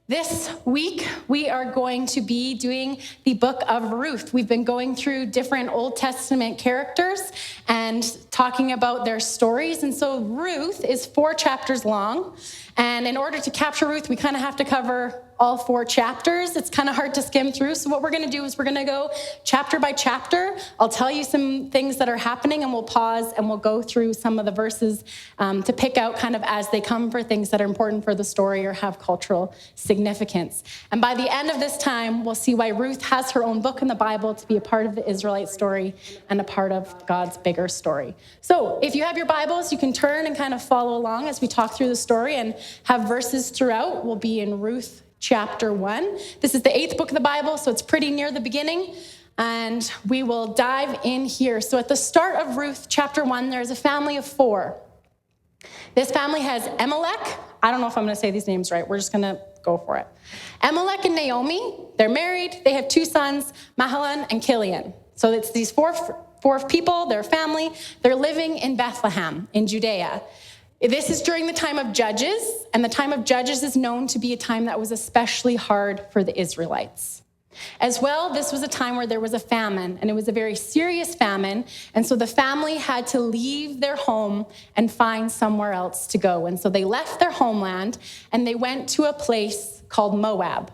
This week, we are going to be doing the book of Ruth. We've been going through different Old Testament characters and talking about their stories. And so Ruth is 4 chapters long. And in order to capture Ruth, we kind of have to cover all 4 chapters. It's kind of hard to skim through. So what we're going to do is we're going to go chapter by chapter. I'll tell you some things that are happening, and we'll pause and we'll go through some of the verses to pick out kind of as they come for things that are important for the story or have cultural significance. And by the end of this time, we'll see why Ruth has her own book in the Bible to be a part of the Israelite story and a part of God's bigger story. So if you have your Bibles, you can turn and kind of follow along as we talk through the story and have verses throughout. We'll be in Ruth chapter 1. This is the 8th book of the Bible, so it's pretty near the beginning, and we will dive in here. So at the start of Ruth chapter 1, there's a family of 4. This family has Elimelech. I don't know if I'm going to say these names right. We're just going to go for it. Elimelech and Naomi, they're married. They have 2 sons, Mahalan and Kilian. So it's these four people, their family. They're living in Bethlehem in Judea. This is during the time of Judges, and the time of Judges is known to be a time that was especially hard for the Israelites. As well, this was a time where there was a famine, and it was a very serious famine, and so the family had to leave their home and find somewhere else to go. And so they left their homeland, and they went to a place called Moab.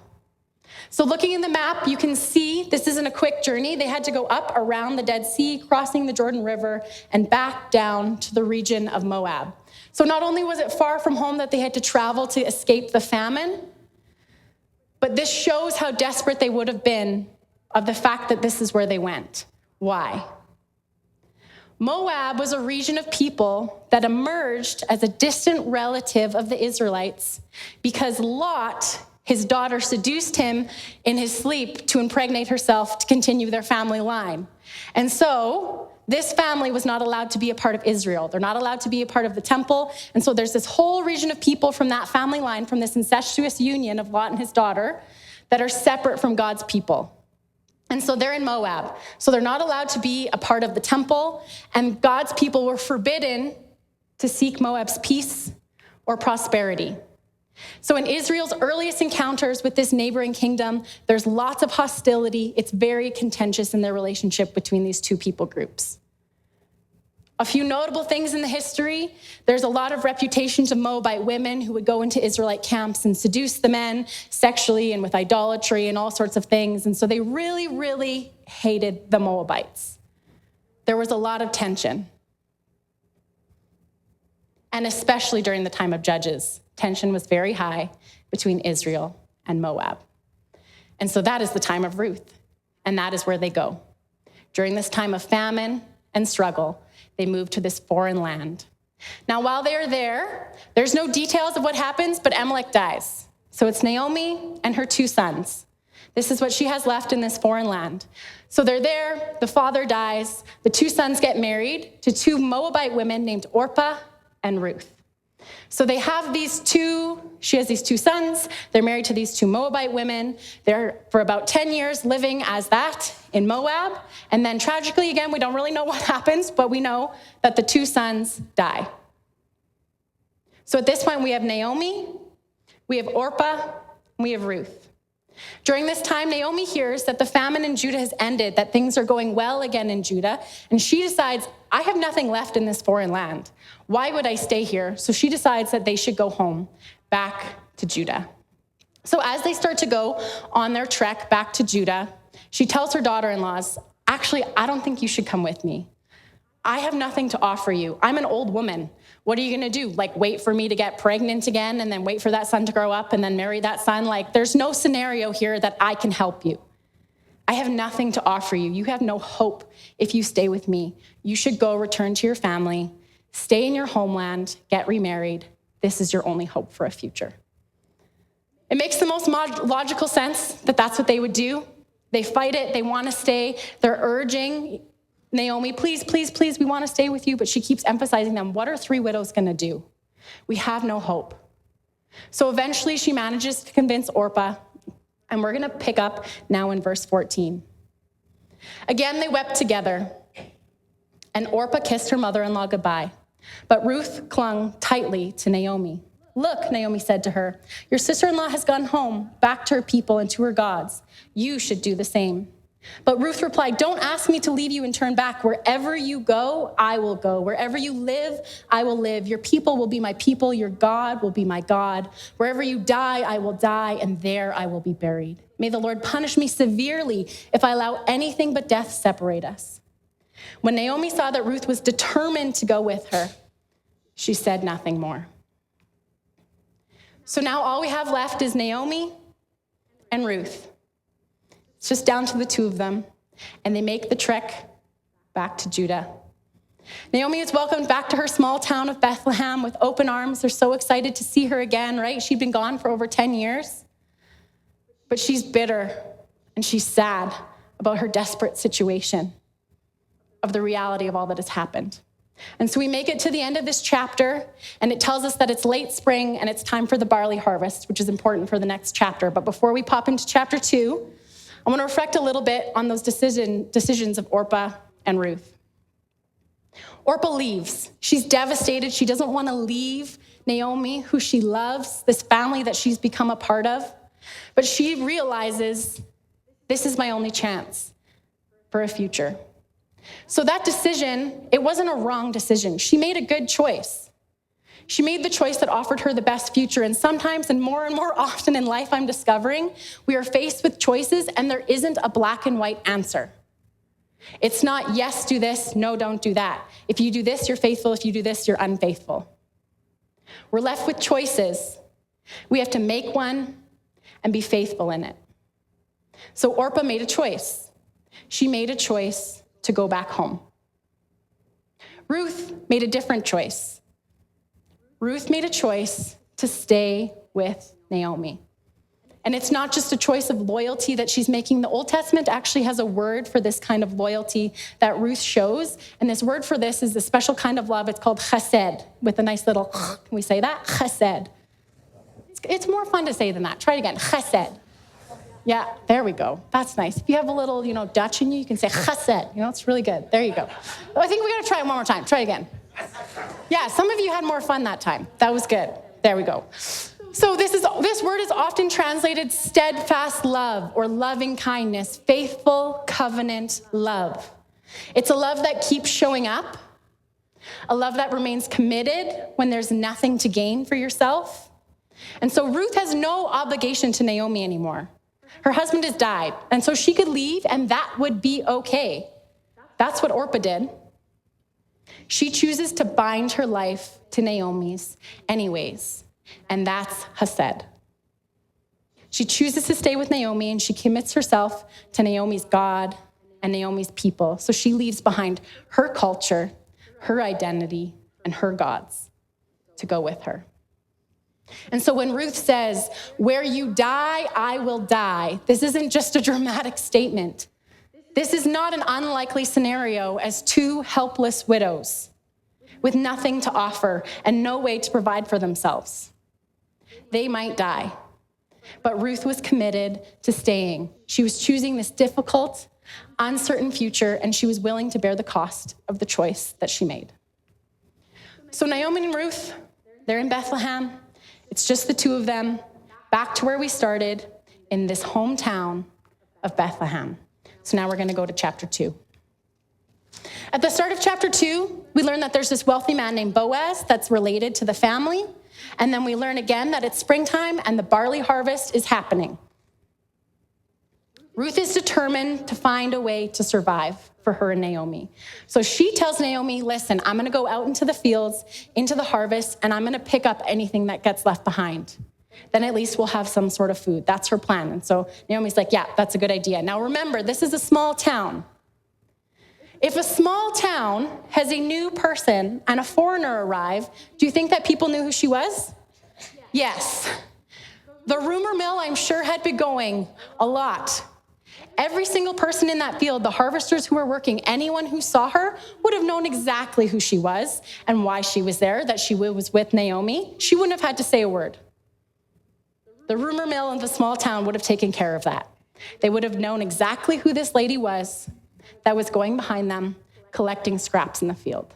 So looking in the map, you can see this isn't a quick journey. They had to go up around the Dead Sea, crossing the Jordan River, and back down to the region of Moab. So not only was it far from home that they had to travel to escape the famine, but this shows how desperate they would have been of the fact that this is where they went. Why? Moab was a region of people that emerged as a distant relative of the Israelites because Lot, his daughter, seduced him in his sleep to impregnate herself to continue their family line. And so this family was not allowed to be a part of Israel. They're not allowed to be a part of the temple. And so there's this whole region of people from that family line, from this incestuous union of Lot and his daughter, that are separate from God's people. And so they're in Moab. So they're not allowed to be a part of the temple. And God's people were forbidden to seek Moab's peace or prosperity. So in Israel's earliest encounters with this neighboring kingdom, there's lots of hostility. It's very contentious in their relationship between these 2 people groups. A few notable things in the history. There's a lot of reputations of Moabite women who would go into Israelite camps and seduce the men sexually and with idolatry and all sorts of things. And so they really, really hated the Moabites. There was a lot of tension. And especially during the time of Judges, tension was very high between Israel and Moab. And so that is the time of Ruth, and that is where they go. During this time of famine and struggle, they move to this foreign land. Now, while they are there, there's no details of what happens, but Elimelech dies. So it's Naomi and her 2 sons. This is what she has left in this foreign land. So they're there, the father dies, the 2 sons get married to 2 Moabite women named Orpah and Ruth. So they have she has these 2 sons. They're married to these 2 Moabite women. They're for about 10 years living as that in Moab. And then tragically, again, we don't really know what happens, but we know that the 2 sons die. So at this point, we have Naomi, we have Orpah, and we have Ruth. During this time, Naomi hears that the famine in Judah has ended, that things are going well again in Judah, and she decides, I have nothing left in this foreign land. Why would I stay here? So she decides that they should go home, back to Judah. So as they start to go on their trek back to Judah, she tells her daughter-in-laws, actually, I don't think you should come with me. I have nothing to offer you. I'm an old woman. What are you going to do? Like, wait for me to get pregnant again and then wait for that son to grow up and then marry that son? Like, there's no scenario here that I can help you. I have nothing to offer you. You have no hope if you stay with me. You should go return to your family, stay in your homeland, get remarried. This is your only hope for a future. It makes the most logical sense that that's what they would do. They fight it. They want to stay. They're urging Naomi, please, please, please, we want to stay with you. But she keeps emphasizing them. What are 3 widows going to do? We have no hope. So eventually she manages to convince Orpah. And we're going to pick up now in verse 14. Again, they wept together. And Orpah kissed her mother-in-law goodbye. But Ruth clung tightly to Naomi. Look, Naomi said to her, your sister-in-law has gone home, back to her people and to her gods. You should do the same. But Ruth replied, don't ask me to leave you and turn back. Wherever you go, I will go. Wherever you live, I will live. Your people will be my people. Your God will be my God. Wherever you die, I will die, and there I will be buried. May the Lord punish me severely if I allow anything but death separate us. When Naomi saw that Ruth was determined to go with her, she said nothing more. So now all we have left is Naomi and Ruth. It's just down to the two of them, and they make the trek back to Judah. Naomi is welcomed back to her small town of Bethlehem with open arms. They're so excited to see her again, right? She'd been gone for over 10 years, but she's bitter and she's sad about her desperate situation, of the reality of all that has happened. And so we make it to the end of this chapter, and it tells us that it's late spring and it's time for the barley harvest, which is important for the next chapter. But before we pop into chapter 2, I want to reflect a little bit on those decisions of Orpah and Ruth. Orpah leaves. She's devastated. She doesn't want to leave Naomi, who she loves, this family that she's become a part of. But she realizes, this is my only chance for a future. So that decision, it wasn't a wrong decision. She made a good choice. She made the choice that offered her the best future. And sometimes, and more often in life, I'm discovering, we are faced with choices and there isn't a black and white answer. It's not, yes, do this, no, don't do that. If you do this, you're faithful. If you do this, you're unfaithful. We're left with choices. We have to make one and be faithful in it. So Orpah made a choice. She made a choice to go back home. Ruth made a different choice. Ruth made a choice to stay with Naomi. And it's not just a choice of loyalty that she's making. The Old Testament actually has a word for this kind of loyalty that Ruth shows. And this word for this is a special kind of love. It's called chesed, with a nice little, can we say that? Chesed. It's more fun to say than that. Try it again, chesed. Yeah, there we go. That's nice. If you have a little, Dutch in you, you can say chesed. It's really good. There you go. I think we got to try it one more time. Try it again. Yeah, some of you had more fun that time. That was good. There we go. So this word is often translated steadfast love or loving kindness, faithful covenant love. It's a love that keeps showing up, a love that remains committed when there's nothing to gain for yourself. And so Ruth has no obligation to Naomi anymore. Her husband has died, and so she could leave, and that would be okay. That's what Orpah did. She chooses to bind her life to Naomi's anyways, and that's chesed. She chooses to stay with Naomi, and she commits herself to Naomi's God and Naomi's people. So she leaves behind her culture, her identity, and her gods to go with her. And so when Ruth says, where you die, I will die, this isn't just a dramatic statement. This is not an unlikely scenario as two helpless widows with nothing to offer and no way to provide for themselves. They might die, but Ruth was committed to staying. She was choosing this difficult, uncertain future, and she was willing to bear the cost of the choice that she made. So Naomi and Ruth, they're in Bethlehem. It's just the two of them, back to where we started, in this hometown of Bethlehem. So now we're going to go to chapter 2. At the start of chapter 2, we learn that there's this wealthy man named Boaz that's related to the family. And then we learn again that it's springtime and the barley harvest is happening. Ruth is determined to find a way to survive for her and Naomi. So she tells Naomi, listen, I'm going to go out into the fields, into the harvest, and I'm going to pick up anything that gets left behind. Then at least we'll have some sort of food. That's her plan. And so Naomi's like, yeah, that's a good idea. Now remember, this is a small town. If a small town has a new person and a foreigner arrive, do you think that people knew who she was? Yes. The rumor mill, I'm sure, had been going a lot. Every single person in that field, the harvesters who were working, anyone who saw her would have known exactly who she was and why she was there, that she was with Naomi. She wouldn't have had to say a word. The rumor mill in the small town would have taken care of that. They would have known exactly who this lady was that was going behind them, collecting scraps in the field.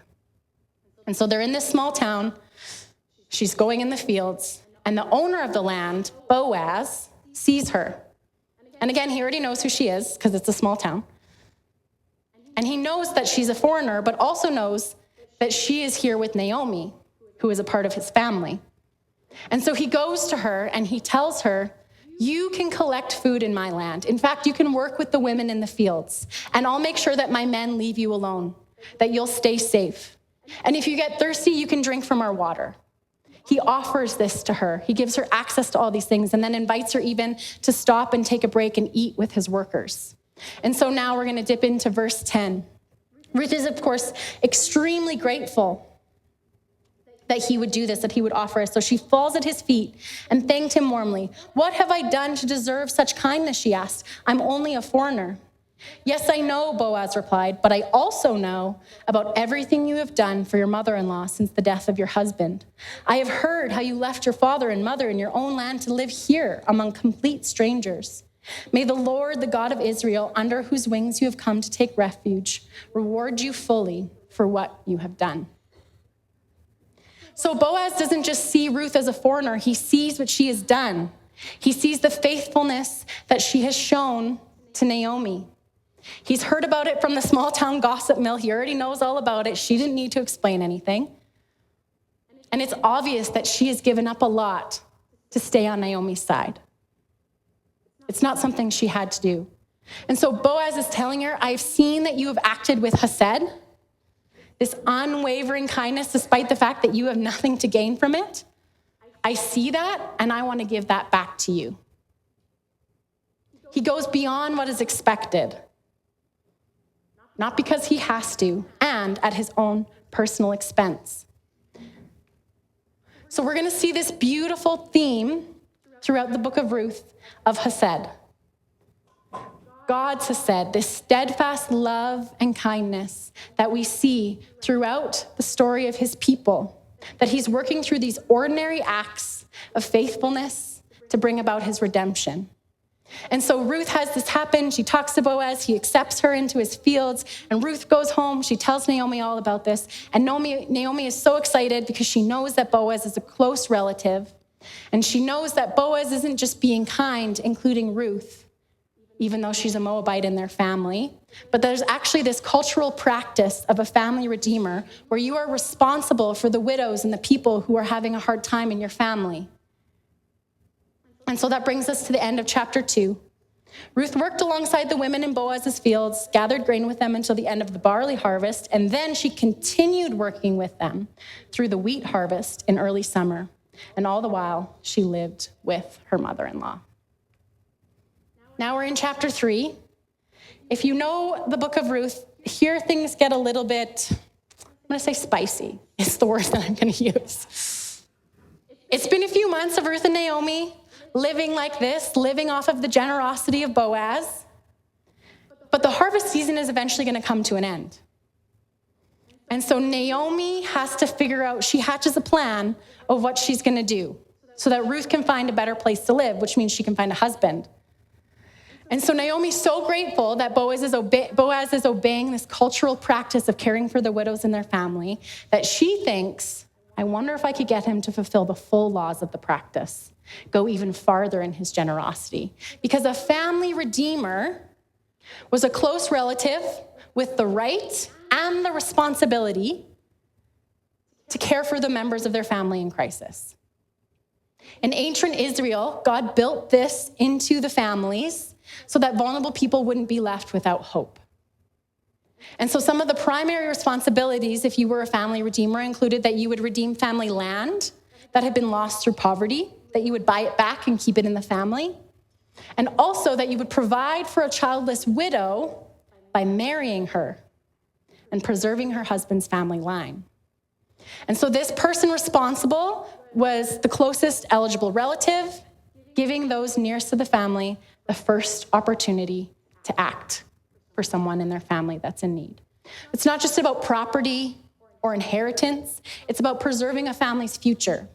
And so they're in this small town. She's going in the fields, and the owner of the land, Boaz, sees her. And again, he already knows who she is because it's a small town. And he knows that she's a foreigner, but also knows that she is here with Naomi, who is a part of his family. And so he goes to her and he tells her, you can collect food in my land. In fact, you can work with the women in the fields, and I'll make sure that my men leave you alone, that you'll stay safe. And if you get thirsty, you can drink from our water. He offers this to her. He gives her access to all these things and then invites her even to stop and take a break and eat with his workers. And so now we're going to dip into verse 10. Ruth is, of course, extremely grateful that he would do this, that he would offer us. So she falls at his feet and thanked him warmly. What have I done to deserve such kindness, she asked. I'm only a foreigner. Yes, I know, Boaz replied, but I also know about everything you have done for your mother-in-law since the death of your husband. I have heard how you left your father and mother in your own land to live here among complete strangers. May the Lord, the God of Israel, under whose wings you have come to take refuge, reward you fully for what you have done. So Boaz doesn't just see Ruth as a foreigner. He sees what she has done. He sees the faithfulness that she has shown to Naomi. He's heard about it from the small town gossip mill. He already knows all about it. She didn't need to explain anything. And it's obvious that she has given up a lot to stay on Naomi's side. It's not something she had to do. And so Boaz is telling her, I've seen that you have acted with chesed, this unwavering kindness, despite the fact that you have nothing to gain from it. I see that, and I want to give that back to you. He goes beyond what is expected, not because he has to, and at his own personal expense. So we're going to see this beautiful theme throughout the book of Ruth of chesed. God's chesed, this steadfast love and kindness that we see throughout the story of his people, that he's working through these ordinary acts of faithfulness to bring about his redemption. And so Ruth has this happen. She talks to Boaz. He accepts her into his fields. And Ruth goes home. She tells Naomi all about this. And Naomi is so excited because she knows that Boaz is a close relative. And she knows that Boaz isn't just being kind, including Ruth, even though she's a Moabite in their family. But there's actually this cultural practice of a family redeemer where you are responsible for the widows and the people who are having a hard time in your family. And so that brings us to the end of chapter 2. Ruth worked alongside the women in Boaz's fields, gathered grain with them until the end of the barley harvest, and then she continued working with them through the wheat harvest in early summer. And all the while, she lived with her mother-in-law. Now we're in chapter 3. If you know the book of Ruth, here things get a little bit, I'm going to say spicy. It's the word that I'm going to use. It's been a few months of Ruth and Naomi living like this, living off of the generosity of Boaz. But the harvest season is eventually going to come to an end. And so Naomi has to figure out, she hatches a plan of what she's going to do so that Ruth can find a better place to live, which means she can find a husband. And so Naomi's so grateful that Boaz is obeying this cultural practice of caring for the widows in their family that she thinks, I wonder if I could get him to fulfill the full laws of the practice, go even farther in his generosity. Because a family redeemer was a close relative with the right and the responsibility to care for the members of their family in crisis. In ancient Israel, God built this into the families so that vulnerable people wouldn't be left without hope. And so some of the primary responsibilities, if you were a family redeemer, included that you would redeem family land that had been lost through poverty, that you would buy it back and keep it in the family, and also that you would provide for a childless widow by marrying her and preserving her husband's family line. And so this person responsible was the closest eligible relative, giving those nearest to the family the first opportunity to act for someone in their family that's in need. It's not just about property or inheritance. It's about preserving a family's future.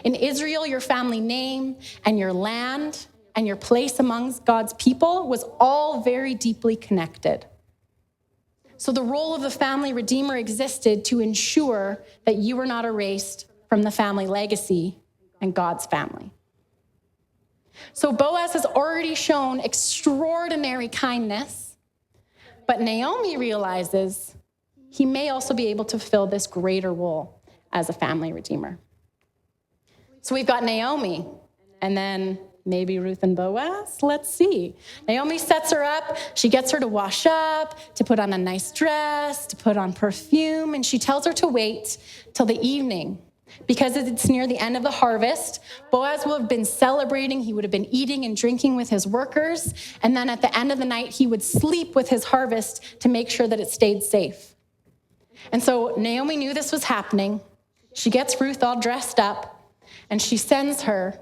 In Israel, your family name and your land and your place amongst God's people was all very deeply connected. So the role of the family redeemer existed to ensure that you were not erased from the family legacy and God's family. So Boaz has already shown extraordinary kindness, but Naomi realizes he may also be able to fill this greater role as a family redeemer. So we've got Naomi, and then maybe Ruth and Boaz. Let's see. Naomi sets her up. She gets her to wash up, to put on a nice dress, to put on perfume, and she tells her to wait till the evening. Because it's near the end of the harvest, Boaz will have been celebrating. He would have been eating and drinking with his workers. And then at the end of the night, he would sleep with his harvest to make sure that it stayed safe. And so Naomi knew this was happening. She gets Ruth all dressed up, and she sends her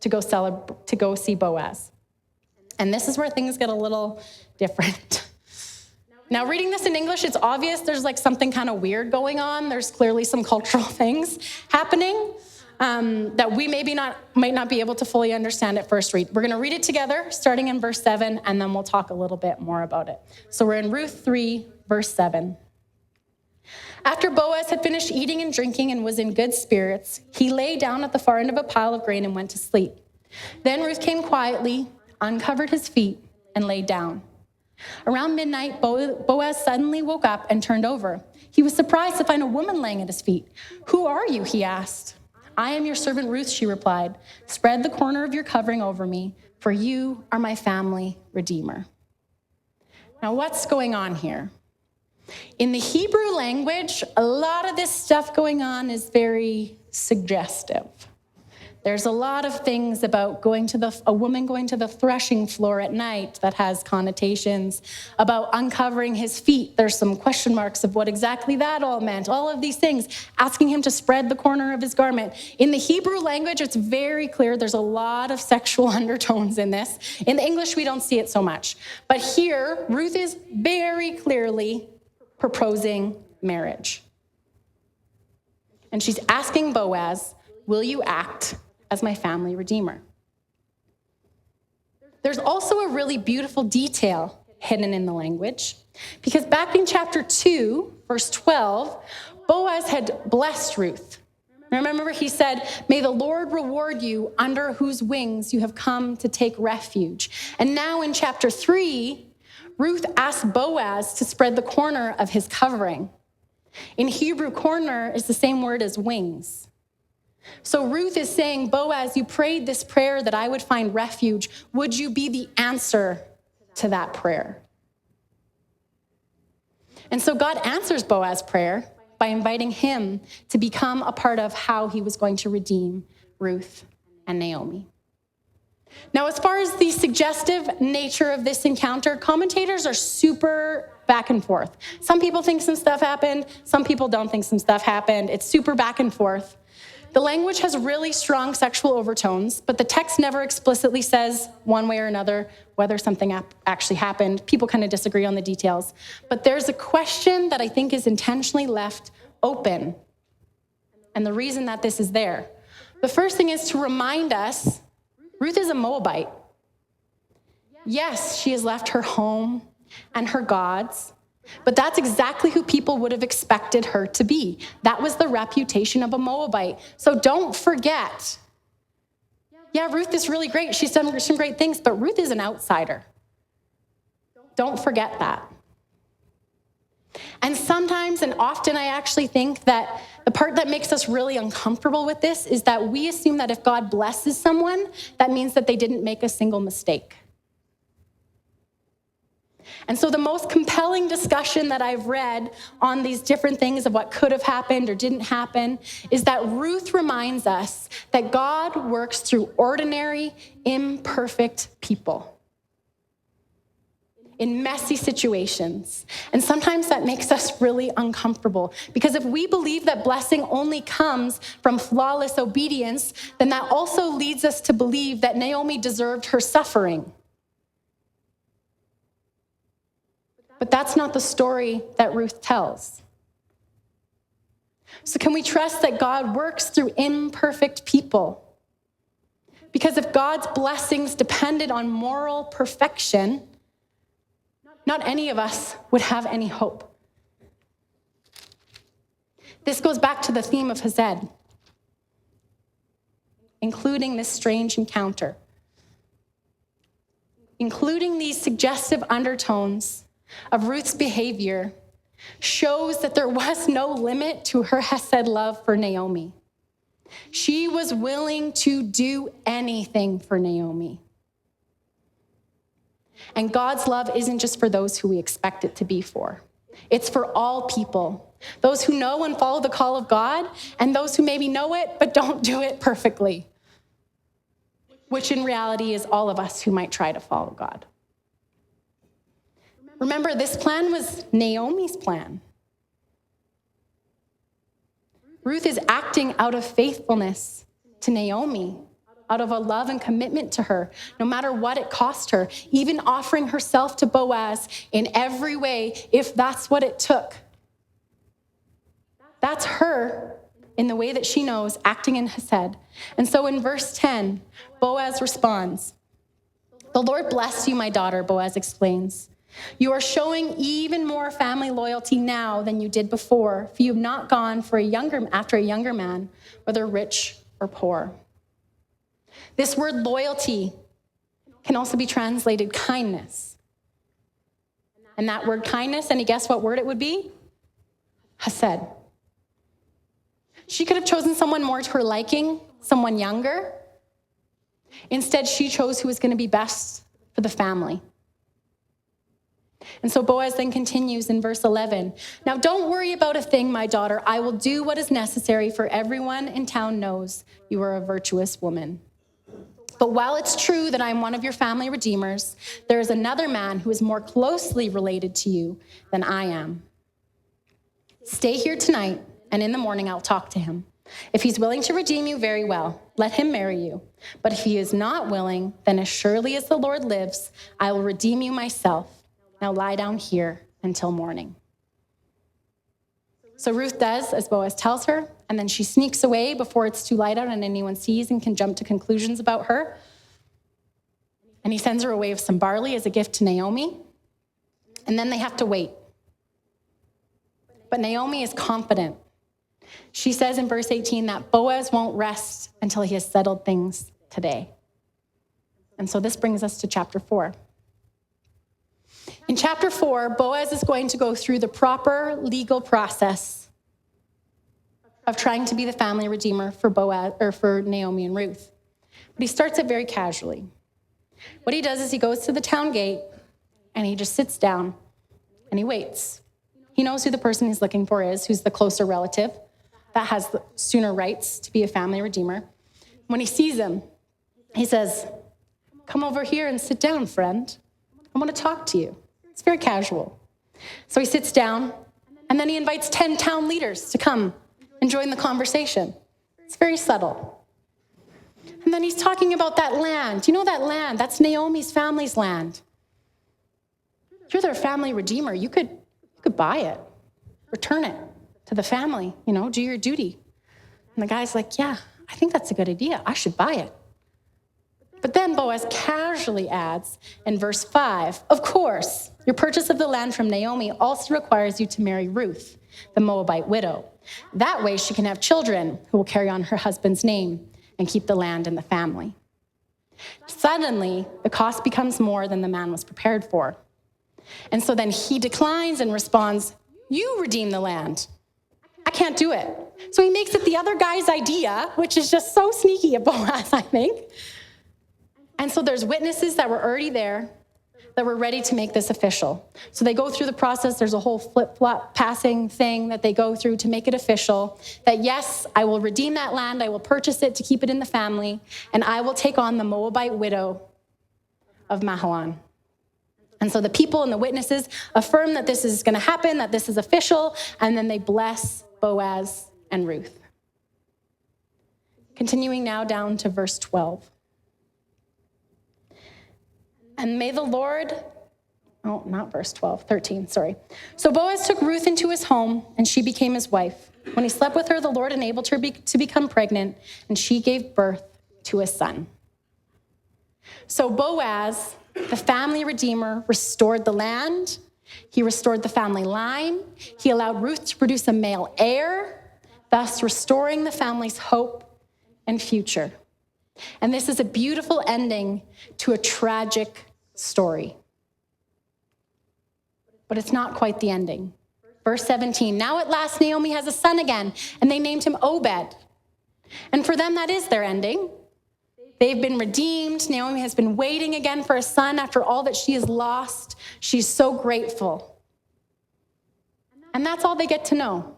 to go see Boaz. And this is where things get a little different. Now, reading this in English, it's obvious there's like something kind of weird going on. There's clearly some cultural things happening that we might not be able to fully understand at first read. We're going to read it together, starting in verse 7, and then we'll talk a little bit more about it. So we're in Ruth 3, verse 7. After Boaz had finished eating and drinking and was in good spirits, he lay down at the far end of a pile of grain and went to sleep. Then Ruth came quietly, uncovered his feet, and lay down. Around midnight, Boaz suddenly woke up and turned over. He was surprised to find a woman laying at his feet. "Who are you?" he asked. "I am your servant Ruth," she replied. "Spread the corner of your covering over me, for you are my family redeemer." Now, what's going on here? In the Hebrew language, a lot of this stuff going on is very suggestive. There's a lot of things about a woman going to the threshing floor at night that has connotations. About uncovering his feet, there's some question marks of what exactly that all meant. All of these things, asking him to spread the corner of his garment. In the Hebrew language, it's very clear there's a lot of sexual undertones in this. In the English, we don't see it so much. But here, Ruth is very clearly proposing marriage. And she's asking Boaz, "Will you act as my family redeemer?" There's also a really beautiful detail hidden in the language, because back in chapter 2, verse 12, Boaz had blessed Ruth. Remember, he said, "May the Lord reward you under whose wings you have come to take refuge." And now in chapter 3, Ruth asked Boaz to spread the corner of his covering. In Hebrew, corner is the same word as wings. So Ruth is saying, "Boaz, you prayed this prayer that I would find refuge. Would you be the answer to that prayer?" And so God answers Boaz's prayer by inviting him to become a part of how he was going to redeem Ruth and Naomi. Now, as far as the suggestive nature of this encounter, commentators are super back and forth. Some people think some stuff happened. Some people don't think some stuff happened. It's super back and forth. The language has really strong sexual overtones, but the text never explicitly says one way or another whether something actually happened. People kind of disagree on the details. But there's a question that I think is intentionally left open. And the reason that this is there. The first thing is to remind us, Ruth is a Moabite. Yes, she has left her home and her gods, but that's exactly who people would have expected her to be. That was the reputation of a Moabite. So don't forget. Yeah, Ruth is really great. She's done some great things, but Ruth is an outsider. Don't forget that. And sometimes, and often, I actually think that the part that makes us really uncomfortable with this is that we assume that if God blesses someone, that means that they didn't make a single mistake. And so the most compelling discussion that I've read on these different things of what could have happened or didn't happen is that Ruth reminds us that God works through ordinary, imperfect people in messy situations. And sometimes that makes us really uncomfortable, because if we believe that blessing only comes from flawless obedience, then that also leads us to believe that Naomi deserved her suffering. But that's not the story that Ruth tells. So can we trust that God works through imperfect people? Because if God's blessings depended on moral perfection, not any of us would have any hope. This goes back to the theme of chesed. including this strange encounter. Including these suggestive undertones of Ruth's behavior shows that there was no limit to her chesed love for Naomi. She was willing to do anything for Naomi. And God's love isn't just for those who we expect it to be for. It's for all people, those who know and follow the call of God, and those who maybe know it but don't do it perfectly, which in reality is all of us who might try to follow God. Remember, this plan was Naomi's plan. Ruth is acting out of faithfulness to Naomi, out of a love and commitment to her, no matter what it cost her, even offering herself to Boaz in every way, if that's what it took. That's her, in the way that she knows, acting in chesed. And so in verse 10, Boaz responds, "The Lord bless you, my daughter," Boaz explains. "You are showing even more family loyalty now than you did before, for you have not gone after a younger man, whether rich or poor." This word loyalty can also be translated kindness. And that word kindness, any guess what word it would be? Chesed. She could have chosen someone more to her liking, someone younger. Instead, she chose who was going to be best for the family. And so Boaz then continues in verse 11. "Now don't worry about a thing, my daughter. I will do what is necessary, for everyone in town knows you are a virtuous woman. But while it's true that I am one of your family redeemers, there is another man who is more closely related to you than I am. Stay here tonight, and in the morning I'll talk to him. If he's willing to redeem you, very well. Let him marry you. But if he is not willing, then as surely as the Lord lives, I will redeem you myself. Now lie down here until morning." So Ruth does as Boaz tells her, and then she sneaks away before it's too light out and anyone sees and can jump to conclusions about her. And he sends her away with some barley as a gift to Naomi. And then they have to wait. But Naomi is confident. She says in verse 18 that Boaz won't rest until he has settled things today. And so this brings us to chapter 4. In chapter 4, Boaz is going to go through the proper legal process of trying to be the family redeemer for Naomi and Ruth. But he starts it very casually. What he does is he goes to the town gate and he just sits down and he waits. He knows who the person he's looking for is, who's the closer relative that has the sooner rights to be a family redeemer. When he sees him, he says, "Come over here and sit down, friend. I want to talk to you." It's very casual. So he sits down, and then he invites 10 town leaders to come and join the conversation. It's very subtle. And then he's talking about that land. You know that land? That's Naomi's family's land. You're their family redeemer. You could buy it, return it to the family, do your duty. And the guy's like, "Yeah, I think that's a good idea. I should buy it." But then Boaz casually adds in verse 5, "Of course, your purchase of the land from Naomi also requires you to marry Ruth, the Moabite widow. That way she can have children who will carry on her husband's name and keep the land in the family." Suddenly, the cost becomes more than the man was prepared for. And so then he declines and responds, "You redeem the land. I can't do it." So he makes it the other guy's idea, which is just so sneaky of Boaz, I think. And so there's witnesses that were already there that were ready to make this official. So they go through the process. There's a whole flip-flop passing thing that they go through to make it official, that yes, I will redeem that land. I will purchase it to keep it in the family, and I will take on the Moabite widow of Mahlon. And so the people and the witnesses affirm that this is going to happen, that this is official, and then they bless Boaz and Ruth. Continuing now down to verse 12. "And may the Lord," not verse 12, 13, sorry. "So Boaz took Ruth into his home, and she became his wife. When he slept with her, the Lord enabled her to become pregnant, and she gave birth to a son." So Boaz, the family redeemer, restored the land. He restored the family line. He allowed Ruth to produce a male heir, thus restoring the family's hope and future. And this is a beautiful ending to a tragic story. But it's not quite the ending. Verse 17, now at last Naomi has a son again, and they named him Obed. And for them, that is their ending. They've been redeemed. Naomi has been waiting again for a son after all that she has lost. She's so grateful. And that's all they get to know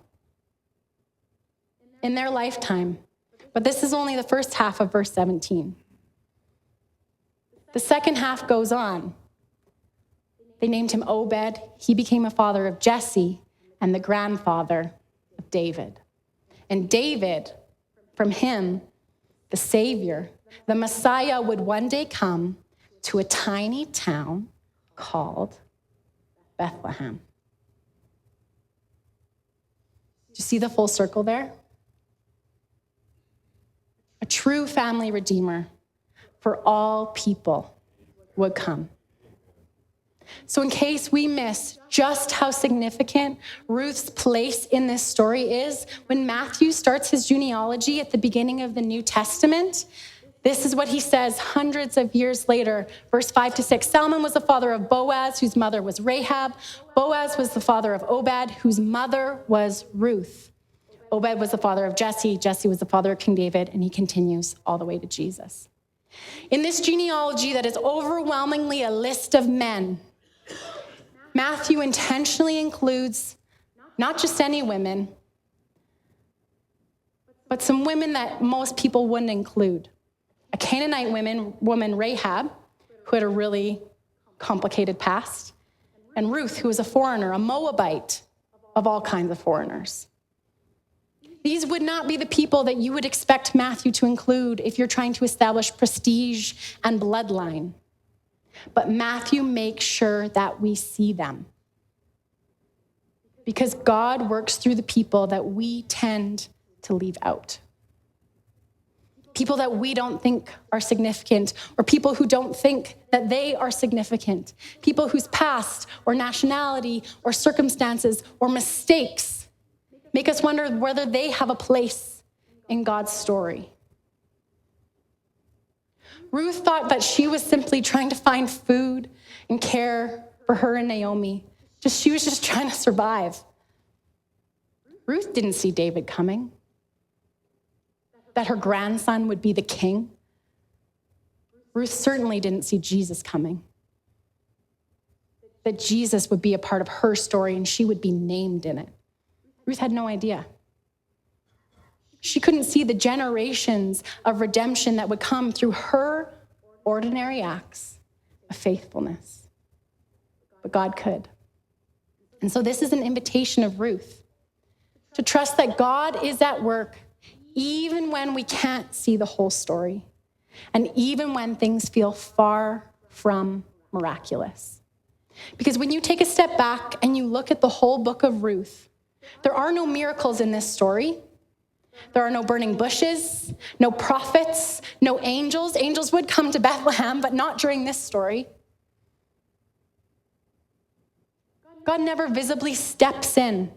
in their lifetime. But this is only the first half of verse 17. The second half goes on. They named him Obed. He became a father of Jesse and the grandfather of David. And David, from him, the Savior, the Messiah, would one day come to a tiny town called Bethlehem. Do you see the full circle there? A true family redeemer for all people would come. So in case we miss just how significant Ruth's place in this story is, when Matthew starts his genealogy at the beginning of the New Testament, this is what he says hundreds of years later, verse 5-6. Salmon was the father of Boaz, whose mother was Rahab. Boaz was the father of Obed, whose mother was Ruth. Obed was the father of Jesse. Jesse was the father of King David, and he continues all the way to Jesus. In this genealogy that is overwhelmingly a list of men, Matthew intentionally includes not just any women, but some women that most people wouldn't include. A Canaanite woman, Rahab, who had a really complicated past, and Ruth, who was a foreigner, a Moabite of all kinds of foreigners. These would not be the people that you would expect Matthew to include if you're trying to establish prestige and bloodline. But Matthew makes sure that we see them. Because God works through the people that we tend to leave out. People that we don't think are significant, or people who don't think that they are significant. People whose past or nationality or circumstances or mistakes make us wonder whether they have a place in God's story. Ruth thought that she was simply trying to find food and care for her and Naomi. She was just trying to survive. Ruth didn't see David coming, that her grandson would be the king. Ruth certainly didn't see Jesus coming, that Jesus would be a part of her story and she would be named in it. Ruth had no idea. She couldn't see the generations of redemption that would come through her ordinary acts of faithfulness. But God could. And so this is an invitation of Ruth to trust that God is at work even when we can't see the whole story and even when things feel far from miraculous. Because when you take a step back and you look at the whole book of Ruth, there are no miracles in this story. There are no burning bushes, no prophets, no angels. Angels would come to Bethlehem, but not during this story. God never visibly steps in.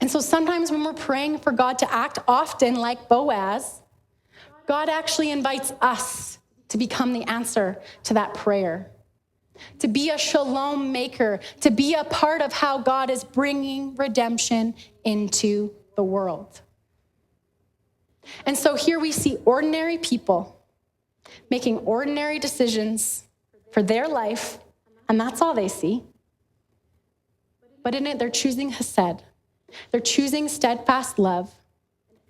And so sometimes when we're praying for God to act, often like Boaz, God actually invites us to become the answer to that prayer, to be a shalom maker, to be a part of how God is bringing redemption into the world. And so here we see ordinary people making ordinary decisions for their life, and that's all they see. But in it, they're choosing chesed. They're choosing steadfast love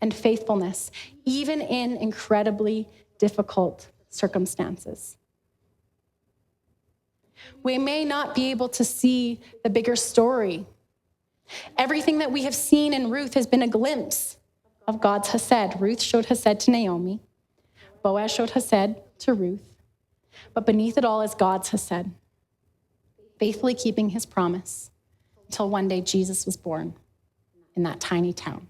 and faithfulness, even in incredibly difficult circumstances. We may not be able to see the bigger story. Everything that we have seen in Ruth has been a glimpse of God's chesed. Ruth showed chesed to Naomi. Boaz showed chesed to Ruth. But beneath it all is God's chesed, faithfully keeping his promise until one day Jesus was born in that tiny town.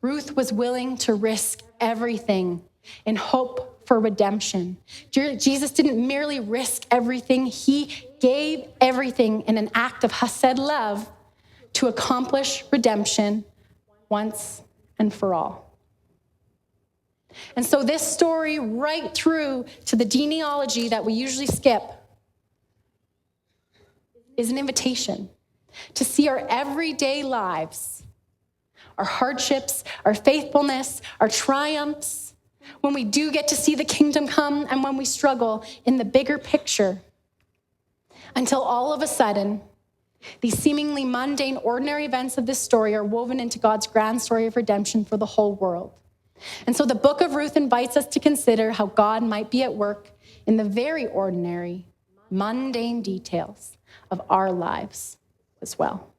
Ruth was willing to risk everything in hope for redemption. Jesus didn't merely risk everything, he gave everything in an act of chesed love to accomplish redemption once and for all. And so this story right through to the genealogy that we usually skip is an invitation to see our everyday lives, our hardships, our faithfulness, our triumphs, when we do get to see the kingdom come and when we struggle in the bigger picture, until all of a sudden, these seemingly mundane, ordinary events of this story are woven into God's grand story of redemption for the whole world. And so the book of Ruth invites us to consider how God might be at work in the very ordinary, mundane details of our lives as well.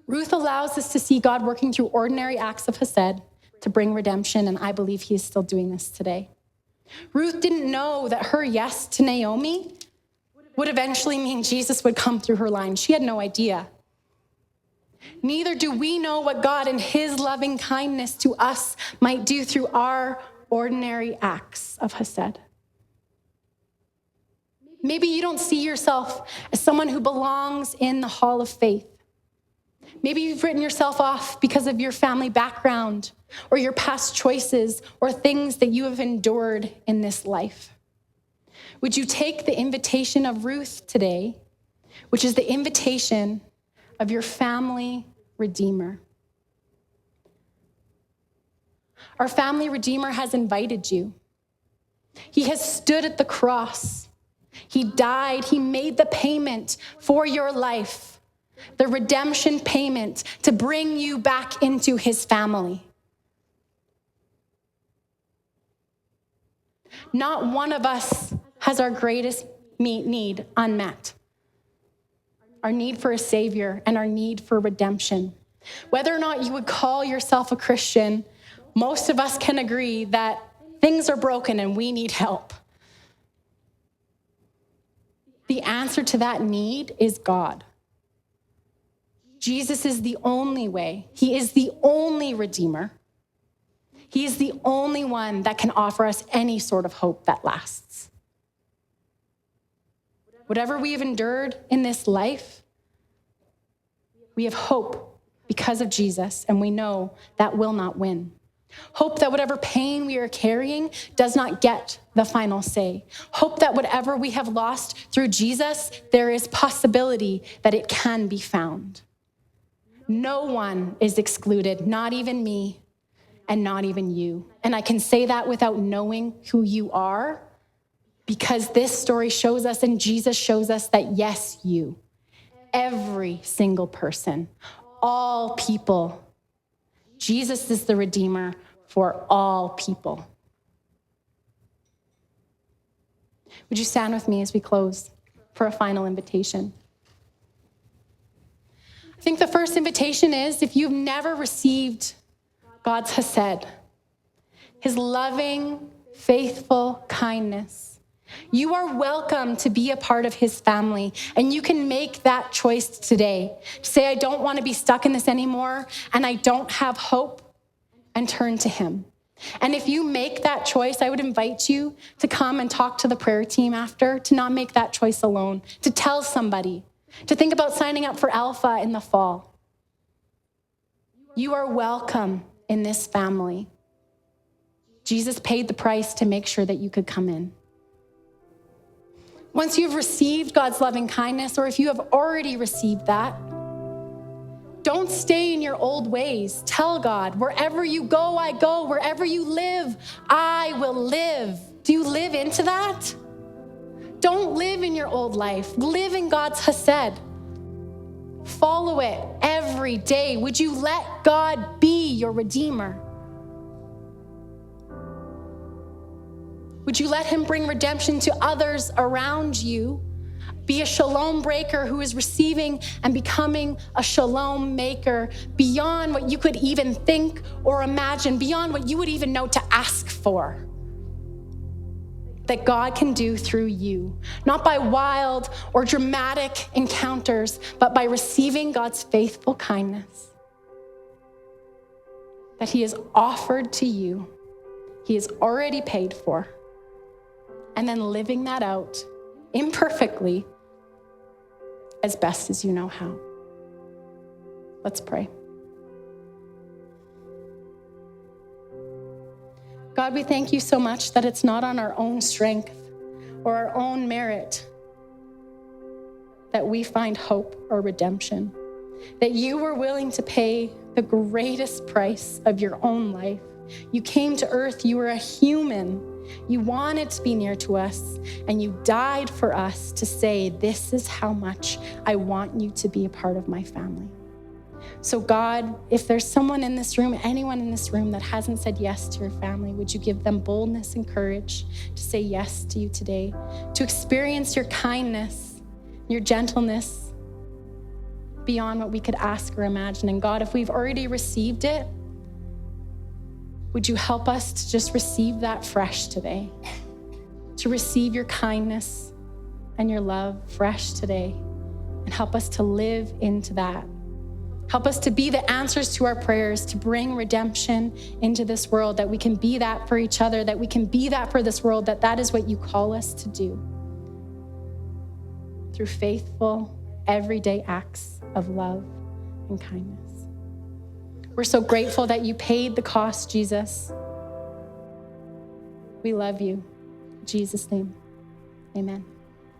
Ruth allows us to see God working through ordinary acts of chesed to bring redemption, and I believe he is still doing this today. Ruth didn't know that her yes to Naomi would eventually mean Jesus would come through her line. She had no idea. Neither do we know what God in his loving kindness to us might do through our ordinary acts of chesed. Maybe you don't see yourself as someone who belongs in the hall of faith. Maybe you've written yourself off because of your family background or your past choices or things that you have endured in this life. Would you take the invitation of Ruth today, which is the invitation of your family redeemer? Our family redeemer has invited you. He has stood at the cross. He died. He made the payment for your life, the redemption payment to bring you back into his family. Not one of us has our greatest need unmet. Our need for a savior and our need for redemption. Whether or not you would call yourself a Christian, most of us can agree that things are broken and we need help. The answer to that need is God. Jesus is the only way. He is the only redeemer. He is the only one that can offer us any sort of hope that lasts. Whatever we have endured in this life, we have hope because of Jesus, and we know that will not win. Hope that whatever pain we are carrying does not get the final say. Hope that whatever we have lost through Jesus, there is possibility that it can be found. No one is excluded, not even me and not even you. And I can say that without knowing who you are, because this story shows us and Jesus shows us that yes, you, every single person, all people, Jesus is the Redeemer for all people. Would you stand with me as we close for a final invitation? I think the first invitation is, if you've never received God's chesed, his loving, faithful kindness, you are welcome to be a part of his family, and you can make that choice today. To say, I don't want to be stuck in this anymore, and I don't have hope, and turn to him. And if you make that choice, I would invite you to come and talk to the prayer team after, to not make that choice alone, to tell somebody, to think about signing up for Alpha in the fall. You are welcome in this family. Jesus paid the price to make sure that you could come in. Once you've received God's loving kindness, or if you have already received that, don't stay in your old ways. Tell God, wherever you go, I go. Wherever you live, I will live. Do you live into that? Don't live in your old life. Live in God's chesed. Follow it every day. Would you let God be your Redeemer? Would you let him bring redemption to others around you? Be a shalom breaker who is receiving and becoming a shalom maker beyond what you could even think or imagine, beyond what you would even know to ask for. That God can do through you, not by wild or dramatic encounters, but by receiving God's faithful kindness that he has offered to you, he has already paid for, and then living that out imperfectly as best as you know how. Let's pray. God, we thank you so much that it's not on our own strength or our own merit that we find hope or redemption, that you were willing to pay the greatest price of your own life. You came to earth, you were a human. You wanted to be near to us, and you died for us to say, this is how much I want you to be a part of my family. So God, if there's someone in this room, anyone in this room that hasn't said yes to your family, would you give them boldness and courage to say yes to you today, to experience your kindness, your gentleness beyond what we could ask or imagine. And God, if we've already received it, would you help us to just receive that fresh today, to receive your kindness and your love fresh today, and help us to live into that. Help us to be the answers to our prayers, to bring redemption into this world, that we can be that for each other, that we can be that for this world, that is what you call us to do through faithful, everyday acts of love and kindness. We're so grateful that you paid the cost, Jesus. We love you. In Jesus' name, amen.